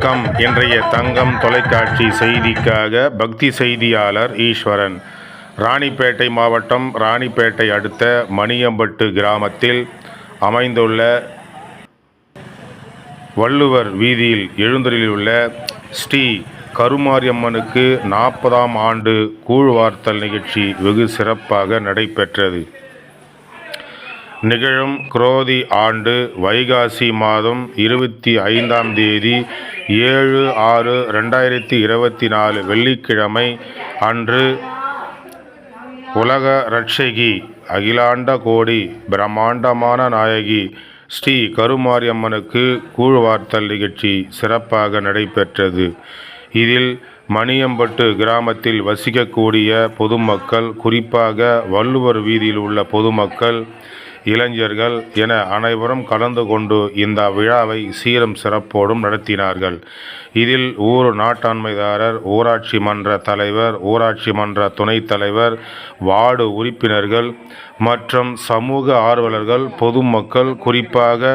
வணக்கம். இன்றைய தங்கம் தொலைக்காட்சி செய்திக்காக பக்தி செய்தியாளர் ஈஸ்வரன். ராணிப்பேட்டை மாவட்டம் ராணிப்பேட்டை அடுத்த மணியம்பட்டு கிராமத்தில் அமைந்துள்ள வள்ளுவர் வீதியில் எழுந்தருளியுள்ள ஸ்ரீ கருமாரியம்மனுக்கு 40ஆம் ஆண்டு கூழ்வார்த்தல் நிகழ்ச்சி வெகு சிறப்பாக நடைபெற்றது. நிகழும் குரோதி ஆண்டு வைகாசி மாதம் 25ஆம் தேதி 7/6/2024 வெள்ளிக்கிழமை அன்று உலக ரட்சகி அகிலாண்ட கோடி பிரம்மாண்டமான நாயகி ஸ்ரீ கருமாரியம்மனுக்கு கூழ்வார்த்தல் நிகழ்ச்சி சிறப்பாக நடைபெற்றது. இதில் மணியம்பட்டு கிராமத்தில் வசிக்கக்கூடிய பொதுமக்கள், குறிப்பாக வள்ளுவர் வீதியில் உள்ள பொதுமக்கள், இளைஞர்கள் என அனைவரும் கலந்து கொண்டு இந்த விழாவை சீரும் சிறப்போடும் நடத்தினார்கள். இதில் ஊர் நாட்டாண்மைதாரர், ஊராட்சி மன்ற தலைவர், ஊராட்சி மன்ற துணைத் தலைவர், வார்டு உறுப்பினர்கள் மற்றும் சமூக ஆர்வலர்கள், பொதுமக்கள், குறிப்பாக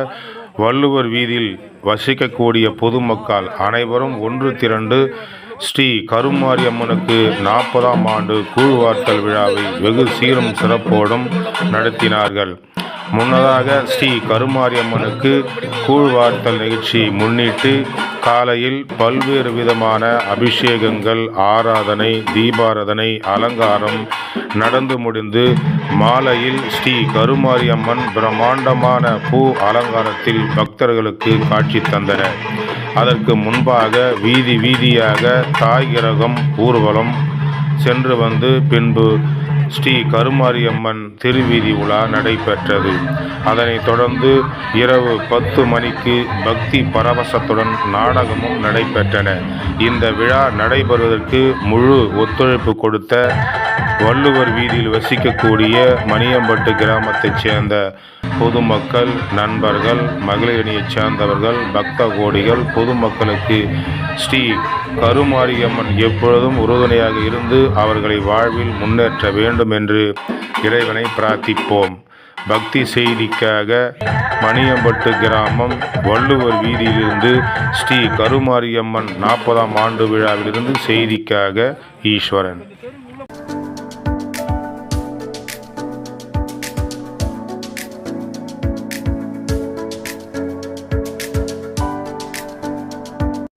வள்ளுவர் வீதியில் வசிக்கக்கூடிய பொதுமக்கள் அனைவரும் ஒன்று திரண்டு ஸ்ரீ கருமாரியம்மனுக்கு 40ஆம் ஆண்டு கூழ்வார்த்தல் விழாவை வெகு சீரும் சிறப்போடும் நடத்தினார்கள். முன்னதாக ஸ்ரீ கருமாரியம்மனுக்கு கூழ்வார்த்தல் நிகழ்ச்சி முன்னிட்டு காலையில் பல்வேறு விதமான அபிஷேகங்கள், ஆராதனை, தீபாராதனை, அலங்காரம் நடந்து முடிந்து மாலையில் ஸ்ரீ கருமாரியம்மன் பிரம்மாண்டமான பூ அலங்காரத்தில் பக்தர்களுக்கு காட்சி தந்தனர். அதற்கு முன்பாக வீதி வீதியாக தாய் கிரகம் ஊர்வலம் சென்று வந்து பின்பு ஸ்ரீ கருமாரியம்மன் திருவீதி உலா நடைபெற்றது. அதனைத் தொடர்ந்து இரவு 10 மணிக்கு பக்தி பரவசத்துடன் நாடகமும் நடைபெற்றன. இந்த விழா நடைபெறுவதற்கு முழு ஒத்துழைப்பு கொடுத்த வள்ளுவர் வீதியில் வசிக்கக்கூடிய மணியம்பட்டு கிராமத்தைச் சேர்ந்த பொதுமக்கள், நண்பர்கள், மகளிரணியைச் சேர்ந்தவர்கள், பக்த கோடிகள், பொதுமக்களுக்கு ஸ்ரீ கருமாரியம்மன் எப்பொழுதும் உறுதுணையாக இருந்து அவர்களை வாழ்வில் முன்னேற்ற வேண்டும் என்று இறைவனை பிரார்த்திப்போம். பக்தி செய்திக்காக மணியம்பட்டு கிராமம் வள்ளுவர் வீதியிலிருந்து ஸ்ரீ கருமாரியம்மன் 40ஆம் ஆண்டு விழாவிலிருந்து செய்திக்காக ஈஸ்வரன்.